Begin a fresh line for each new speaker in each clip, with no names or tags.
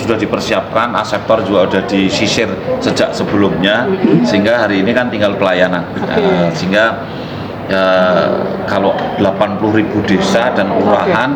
sudah dipersiapkan, aseptor juga sudah disisir sejak sebelumnya, sehingga hari ini kan tinggal pelayanan. Sehingga kalau 80.000 desa dan kelurahan,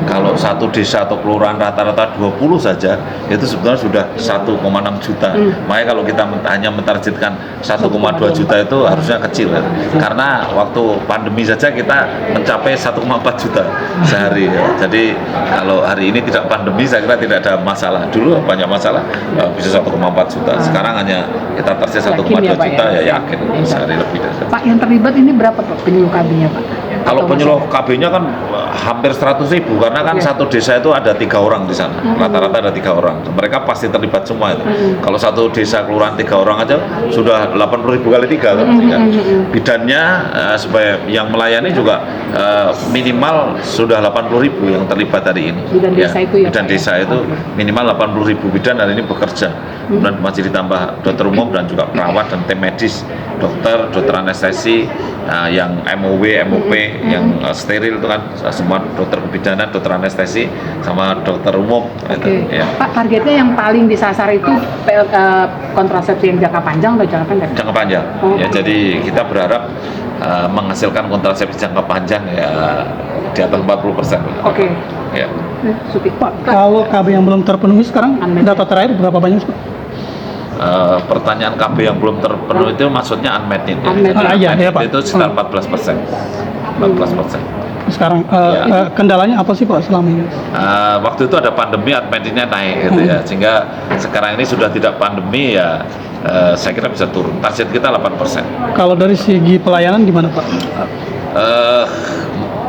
kalau satu desa atau kelurahan rata-rata 20 saja, itu sebenarnya sudah 1,6 juta. Makanya kalau kita hanya mentargetkan 1,2 juta itu harusnya kecil, karena waktu pandemi saja kita mencapai 1,4 juta sehari. Jadi kalau hari ini tidak pandemi, saya kira tidak ada masalah. Dulu banyak masalah, bisa 1,4 juta. Sekarang hanya kita target 1,2 juta, ya yakin sehari lebih dari.
Pak, yang terlibat ini berapa Pak penyuluh KB-nya Pak?
Kalau penyuluh KB-nya kan hampir 100.000, karena kan satu desa itu ada 3 orang di sana, rata-rata ada 3 orang. Mereka pasti terlibat semua itu. Kalau satu desa kelurahan 3 orang aja sudah 80.000 kali 3 kan. Bidannya supaya yang melayani juga minimal sudah 80.000 yang terlibat hari ini.
Bidan desa itu ya?
Bidan desa itu minimal 80.000 bidan hari ini bekerja. Kemudian masih ditambah dokter umum dan juga perawat dan tim medis, dokter anestesi, yang MOW, MOP, yang steril itu kan semua dokter kebidanan, dokter anestesi, sama dokter umum. Itu, ya.
Pak, targetnya yang paling disasar itu kontrasepsi yang jangka panjang atau jangka pendek?
Jangka panjang. Ya, jadi kita berharap menghasilkan kontrasepsi jangka panjang ya di atas 40%. Ya.
Pak,
kalau KB yang belum terpenuhi sekarang, data terakhir berapa banyak Pak?
Pertanyaan KB yang belum terpenuhi itu maksudnya unmet need.
Pak.
Itu sekitar 14%. 14%.
Sekarang kendalanya apa sih Pak selama ini?
Waktu itu ada pandemi, unmet need-nya naik gitu ya, sehingga sekarang ini sudah tidak pandemi ya, saya kira bisa turun. Target kita 8%.
Kalau dari segi pelayanan gimana Pak?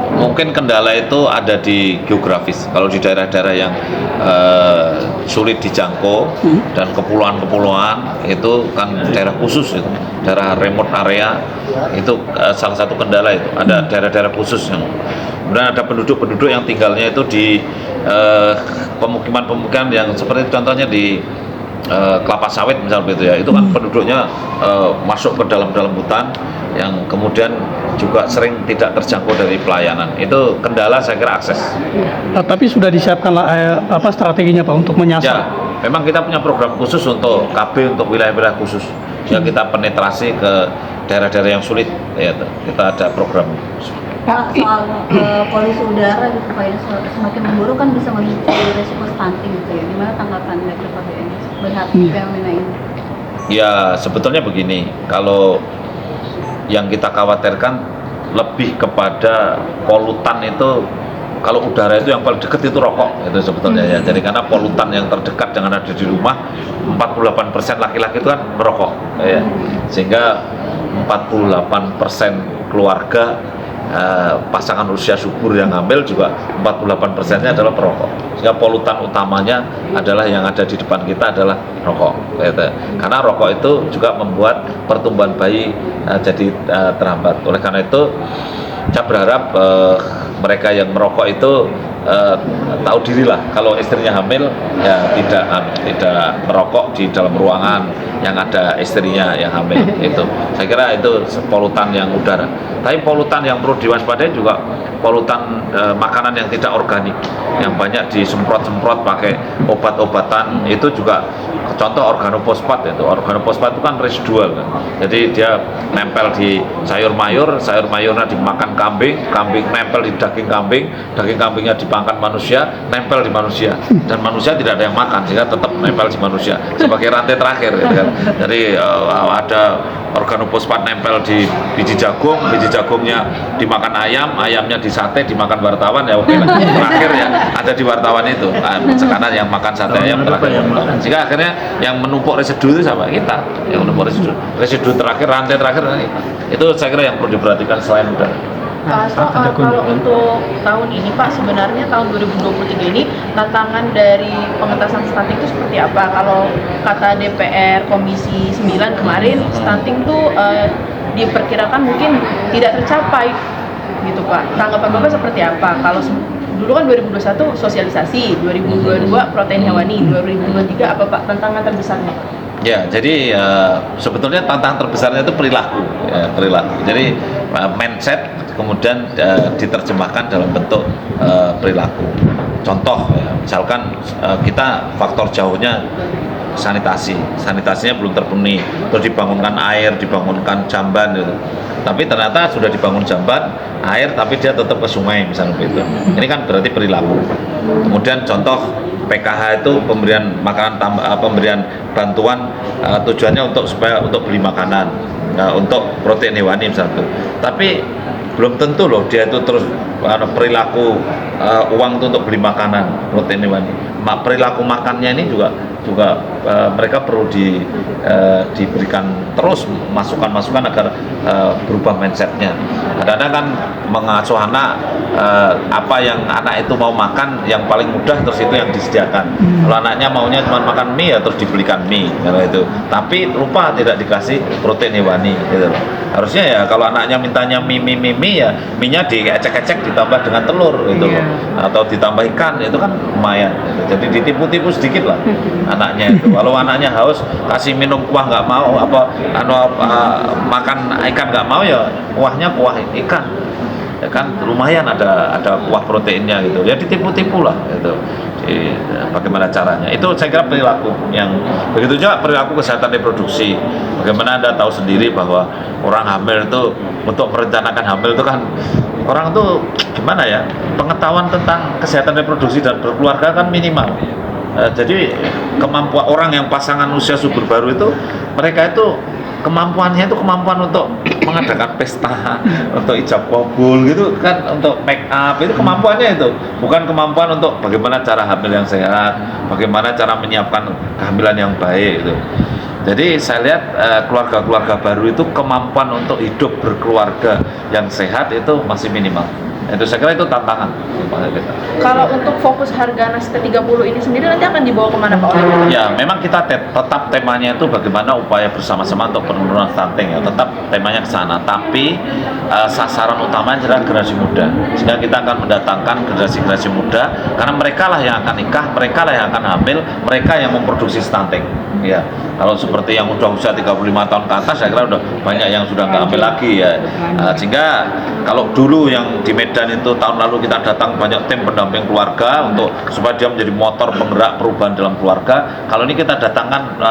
Mungkin kendala itu ada di geografis. Kalau di daerah-daerah yang sulit dijangkau dan kepulauan-kepulauan itu kan daerah khusus, itu daerah remote area, itu salah satu kendala itu. Ada daerah-daerah khusus yang kemudian ada penduduk-penduduk yang tinggalnya itu di pemukiman-pemukiman yang seperti contohnya di kelapa sawit misalnya gitu ya, itu kan penduduknya masuk ke dalam hutan yang kemudian juga sering tidak terjangkau dari pelayanan. Itu kendala saya kira akses.
Tapi sudah disiapkan strateginya Pak untuk menyasar?
Ya, memang kita punya program khusus untuk KB, untuk wilayah-wilayah khusus yang kita penetrasi ke daerah-daerah yang sulit. Ya, kita ada program.
Pak, soal polusi udara gitu Pak, yang semakin memburuk kan bisa memicu resiko stunting gitu ya. Gimana tanggapan dari Pak BNI melihat fenomena ini?
Ya, sebetulnya begini, kalau yang kita khawatirkan lebih kepada polutan itu, kalau udara itu yang paling dekat itu rokok itu sebetulnya ya. Jadi karena polutan yang terdekat dengan ada di rumah, 48% laki-laki itu kan merokok ya. Sehingga 48% keluarga pasangan usia subur yang hamil juga 48%-nya adalah perokok. Sehingga polutan utamanya adalah yang ada di depan kita adalah rokok. Gitu. Karena rokok itu juga membuat pertumbuhan bayi jadi terhambat. Oleh karena itu, saya berharap mereka yang merokok itu tahu dirilah, kalau istrinya hamil ya tidak merokok di dalam ruangan yang ada istrinya yang hamil. Itu saya kira itu polutan yang udara. Tapi polutan yang perlu diwaspadai juga polutan makanan yang tidak organik, yang banyak disemprot-semprot pakai obat-obatan. Itu juga contoh organofosfat. Itu organofosfat itu kan residual kan. Jadi dia nempel di sayur mayurnya dimakan kambing nempel di daging kambingnya dimakan manusia, nempel di manusia, dan manusia tidak ada yang makan sehingga tetap nempel di manusia sebagai rantai terakhir gitu kan. Jadi ada organofosfat nempel di biji jagungnya dimakan ayamnya di sate, dimakan wartawan, ya oke lah. Terakhir ya ada di wartawan itu. Sekarang yang makan sate ayam terakhir. Sehingga akhirnya yang menumpuk residu itu sama kita, yang menumpuk residu terakhir, rantai terakhir kita. Itu saya kira yang perlu diperhatikan selain udara.
Kalau untuk tahun ini Pak, sebenarnya tahun 2023 ini tantangan dari pengentasan stunting itu seperti apa? Kalau kata DPR Komisi 9 kemarin, stunting tuh diperkirakan mungkin tidak tercapai gitu Pak. Tanggapan Bapak seperti apa? Kalau dulu kan 2021 sosialisasi, 2022 protein hewani, 2023 apa Pak tantangan terbesarnya?
Ya, jadi sebetulnya tantangan terbesarnya itu perilaku. Jadi mindset kemudian diterjemahkan dalam bentuk perilaku. Contoh ya, misalkan kita faktor jauhnya sanitasinya belum terpenuhi, terus dibangunkan air, dibangunkan jamban gitu. Tapi ternyata sudah dibangun jamban, air, tapi dia tetap ke sungai misalnya begitu. Ini kan berarti perilaku. Kemudian contoh PKH itu pemberian makanan pemberian bantuan tujuannya untuk beli makanan, untuk protein hewani misalnya. Tapi belum tentu loh dia itu terus perilaku uang itu untuk beli makanan protein hewani. Perilaku makannya ini juga mereka perlu diberikan terus masukan-masukan agar berubah mindsetnya. Kadang-kadang kan mengasuh anak apa yang anak itu mau makan yang paling mudah terus itu yang disediakan. Kalau anaknya maunya cuma makan mie ya terus dibelikan mie karena itu. Tapi lupa tidak dikasih protein hewani gitu loh. Harusnya ya kalau anaknya mintanya mie ya mie-nya diecek-ecek ditambah dengan telur gitu loh. Atau ditambah ikan itu kan lumayan gitu. Jadi ditipu-tipu sedikit lah anaknya itu. Kalau anaknya haus kasih minum kuah nggak mau makan ikan nggak mau ya kuahnya kuah ikan ya kan lumayan ada kuah proteinnya gitu ya ditipu-tipu lah gitu. Jadi, bagaimana caranya itu saya kira perilaku yang begitu juga perilaku kesehatan reproduksi. Bagaimana Anda tahu sendiri bahwa orang hamil itu untuk merencanakan hamil itu kan orang tuh gimana ya pengetahuan tentang kesehatan reproduksi dan berkeluarga kan minimal. Jadi kemampuan orang yang pasangan usia subur baru itu mereka itu kemampuannya itu kemampuan untuk mengadakan pesta, untuk ijab kabul gitu kan, untuk make up itu kemampuannya itu, bukan kemampuan untuk bagaimana cara hamil yang sehat, bagaimana cara menyiapkan kehamilan yang baik gitu. Jadi saya lihat keluarga-keluarga baru itu kemampuan untuk hidup berkeluarga yang sehat itu masih minimal. Itu saya kira itu tantangan.
Kalau untuk fokus harga Nas ke-30 ini sendiri nanti akan dibawa kemana Pak Oli?
Ya, memang kita tetap temanya itu bagaimana upaya bersama-sama untuk penurunan stunting ya, tetap temanya ke sana. Tapi sasaran utamanya adalah generasi muda. Sehingga kita akan mendatangkan generasi muda karena mereka lah yang akan nikah, mereka lah yang akan hamil, mereka yang memproduksi stunting. Ya, kalau seperti yang udah usia 35 tahun ke atas, saya kira udah banyak yang sudah nggak hamil lagi ya. Sehingga kalau dulu yang di Medan itu tahun lalu kita datang banyak tim pendamping keluarga untuk supaya dia menjadi motor penggerak perubahan dalam keluarga. Kalau ini kita datangkan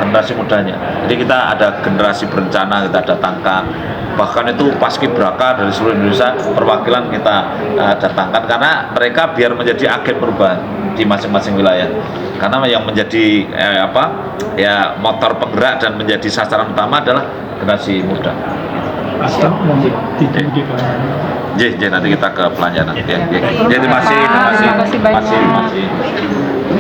generasi mudanya. Jadi kita ada generasi berencana kita datangkan. Bahkan itu paskibraka dari seluruh Indonesia perwakilan kita datangkan karena mereka biar menjadi agen perubahan di masing-masing wilayah. Karena yang menjadi motor penggerak dan menjadi sasaran utama adalah generasi muda. Nanti kita ke pelajaran. Terima kasih.
Terima kasih banyak.